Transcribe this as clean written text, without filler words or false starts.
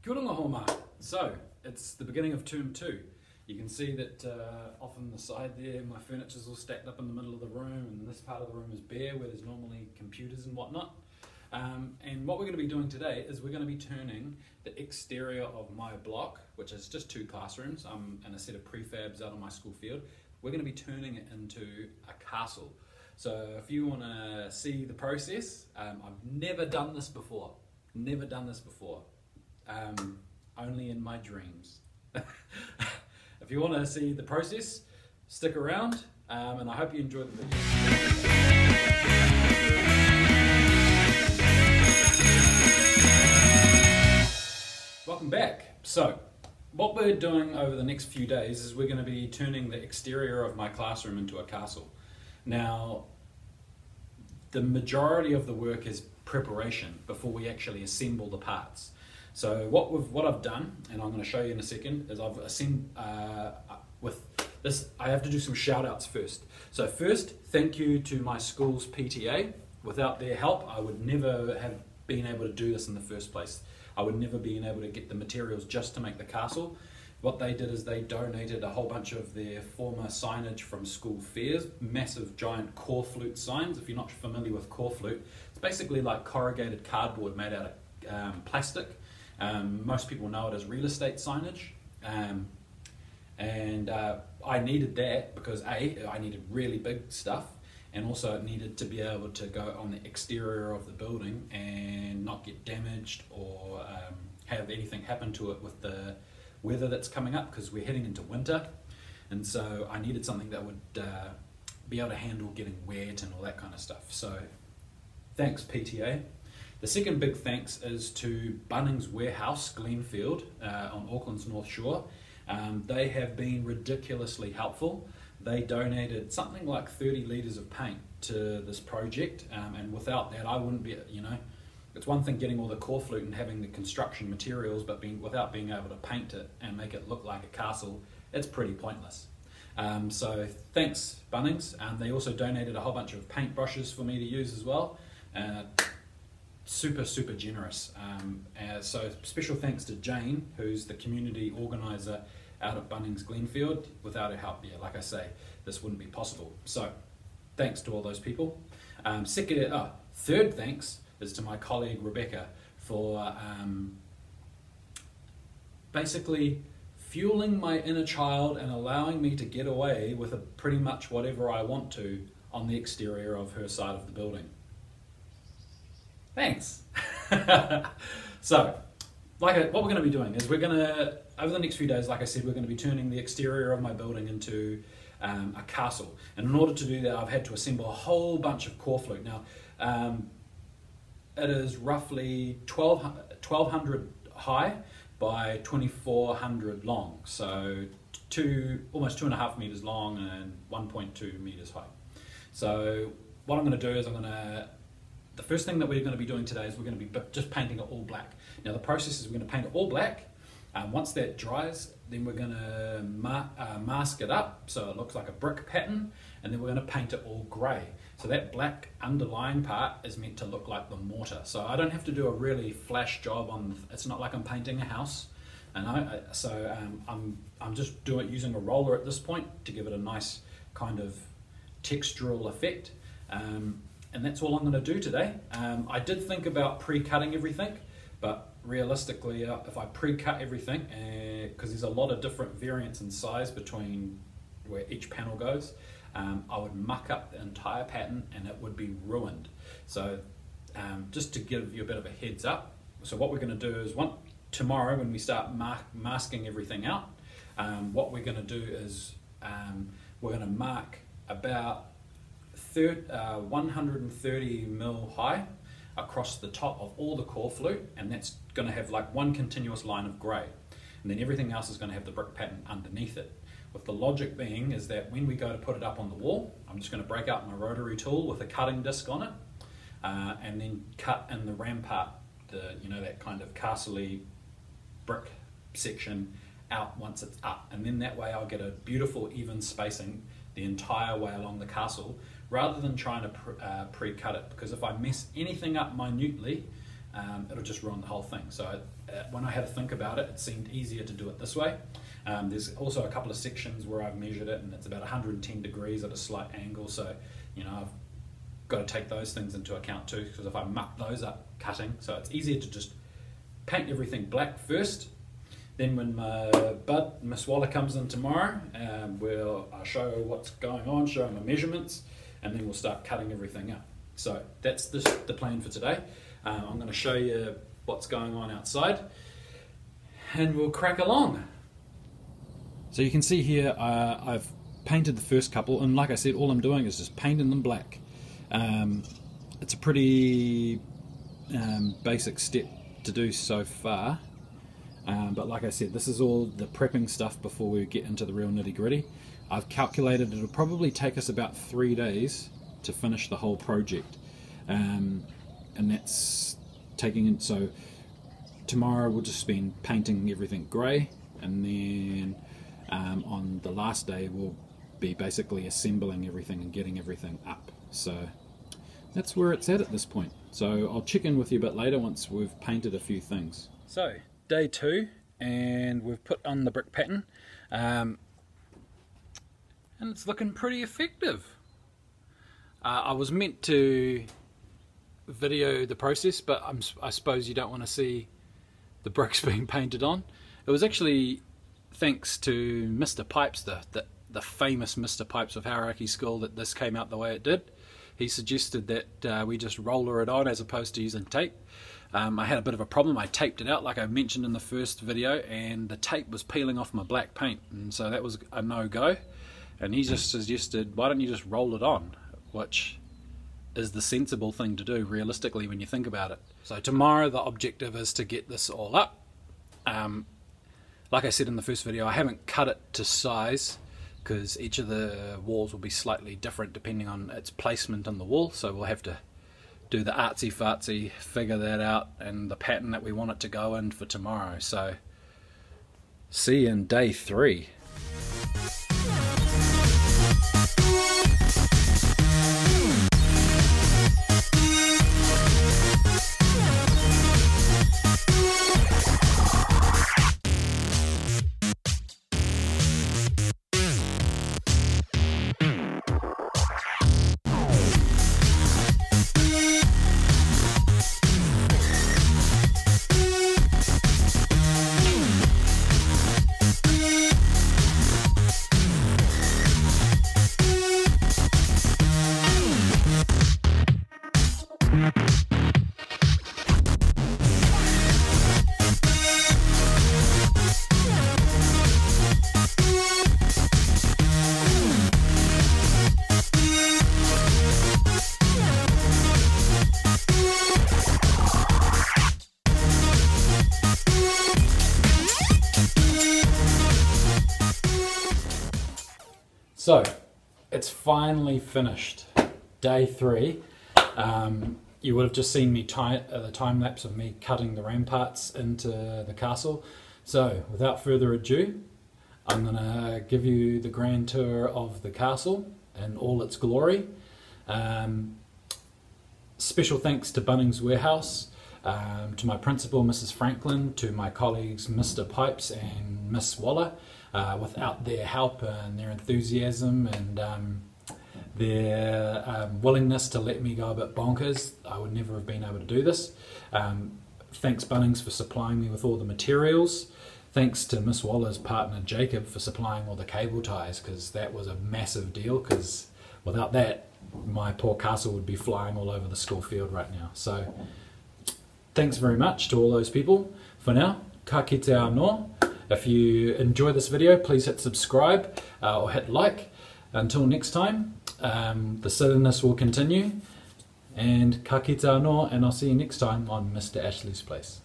Kia ora ngā. So, it's the beginning of term 2. You can see that off on the side there, my furniture's all stacked up in the middle of the room, and this part of the room is bare where there's normally computers and whatnot. And what we're going to be doing today is we're going to be turning the exterior of my block, which is just 2 classrooms and a set of prefabs out on my school field. We're going to be turning it into a castle. So if you want to see the process, I've never done this before. Only in my dreams. If you want to see the process, stick around, and I hope you enjoy the video. Welcome back. So, what we're doing over the next few days is we're going to be turning the exterior of my classroom into a castle. Now, the majority of the work is preparation before we actually assemble the parts. So what I've done, and I'm going to show you in a second, is I've assembled with this. I have to do some shout outs first. So first, thank you to my school's PTA. Without their help, I would never have been able to do this in the first place. I would never been able to get the materials just to make the castle. What they did is they donated a whole bunch of their former signage from school fairs, massive giant core flute signs. If you're not familiar with core flute, it's basically like corrugated cardboard made out of plastic. Most people know it as real estate signage, and I needed that because I needed really big stuff, and also it needed to be able to go on the exterior of the building and not get damaged or have anything happen to it with the weather that's coming up, because we're heading into winter, and so I needed something that would be able to handle getting wet and all that kind of stuff. So thanks, PTA. The second big thanks is to Bunnings Warehouse, Glenfield, on Auckland's North Shore. They have been ridiculously helpful. They donated something like 30 litres of paint to this project, and without that I wouldn't be, it's one thing getting all the core flute and having the construction materials, but without being able to paint it and make it look like a castle, it's pretty pointless. So thanks, Bunnings. They also donated a whole bunch of paintbrushes for me to use as well. Super generous. So special thanks to Jane, who's the community organizer out of Bunnings Glenfield. Without her help, yeah, like I say, this wouldn't be possible. So thanks to all those people. Third thanks is to my colleague Rebecca for basically fueling my inner child and allowing me to get away with pretty much whatever I want to on the exterior of her side of the building. Thanks. So, what we're going to be doing is over the next few days, like I said, we're going to be turning the exterior of my building into a castle. And in order to do that, I've had to assemble a whole bunch of core flute. Now, it is roughly 1,200 high by 2,400 long. So almost 2.5 meters long and 1.2 meters high. So what I'm going to do is the first thing that we're going to be doing today is we're going to be just painting it all black. Now the process is we're going to paint it all black. Once that dries, then we're going to mask it up so it looks like a brick pattern, and then we're going to paint it all grey. So that black underlying part is meant to look like the mortar. So I don't have to do a really flash job it's not like I'm painting a house. And I'm just using a roller at this point to give it a nice kind of textural effect. And that's all I'm going to do today. I did think about pre-cutting everything, but realistically, if I pre-cut everything, because there's a lot of different variants in size between where each panel goes, I would muck up the entire pattern and it would be ruined. So just to give you a bit of a heads up, so what we're going to do is tomorrow when we start masking everything out, what we're going to do is we're going to mark about 130 mil high across the top of all the core flute, and that's going to have like one continuous line of grey, and then everything else is going to have the brick pattern underneath it, with the logic being is that when we go to put it up on the wall, I'm just going to break out my rotary tool with a cutting disc on it, and then cut in the rampart, that kind of castle-y brick section out once it's up, and then that way I'll get a beautiful even spacing the entire way along the castle, rather than trying to pre-cut it, because if I mess anything up minutely, it'll just ruin the whole thing. So when I had to think about it, it seemed easier to do it this way. There's also a couple of sections where I've measured it and it's about 110 degrees at a slight angle, so you know, I've got to take those things into account too, because if I muck those up cutting, so it's easier to just paint everything black first. Then when my bud, Miss Waller, comes in tomorrow, I'll show her what's going on, show her my measurements, and then we'll start cutting everything up. So that's the plan for today. I'm going to show you what's going on outside, and we'll crack along. So you can see here I've painted the first couple, and like I said, all I'm doing is just painting them black. It's a pretty basic step to do so far, but like I said, this is all the prepping stuff before we get into the real nitty-gritty. I've calculated it'll probably take us about 3 days to finish the whole project, and that's taking in, so tomorrow we'll just spend painting everything grey, and then on the last day we'll be basically assembling everything and getting everything up. So that's where it's at this point. So I'll check in with you a bit later once we've painted a few things. So day 2, and we've put on the brick pattern, and it's looking pretty effective. I was meant to video the process, but I suppose you don't want to see the bricks being painted on. It was actually thanks to Mr. Pipes, the famous Mr. Pipes of Hauraki School, that this came out the way it did. He suggested that we just roller it on as opposed to using tape. I had a bit of a problem. I taped it out like I mentioned in the first video, and the tape was peeling off my black paint, and so that was a no-go. And he just suggested, why don't you just roll it on, which is the sensible thing to do realistically when you think about it. So tomorrow the objective is to get this all up. Like I said in the first video, I haven't cut it to size because each of the walls will be slightly different depending on its placement on the wall, so we'll have to do the artsy-fartsy, figure that out, and the pattern that we want it to go in for tomorrow. So see you in day 3. So it's finally finished, day 3. You would have just seen me the time lapse of me cutting the ramparts into the castle. So without further ado, I'm going to give you the grand tour of the castle in all its glory. Special thanks to Bunnings Warehouse, to my principal Mrs. Franklin, to my colleagues Mr. Pipes and Miss Waller. Without their help and their enthusiasm and their willingness to let me go a bit bonkers, I would never have been able to do this. Thanks Bunnings for supplying me with all the materials. Thanks to Miss Waller's partner Jacob for supplying all the cable ties, because that was a massive deal, because without that my poor castle would be flying all over the school field right now. So thanks very much to all those people. For now, ka kite anō. If you enjoy this video, please hit subscribe or hit like. Until next time, the silliness will continue, and ka kite anō, and I'll see you next time on Mr. Ashley's Place.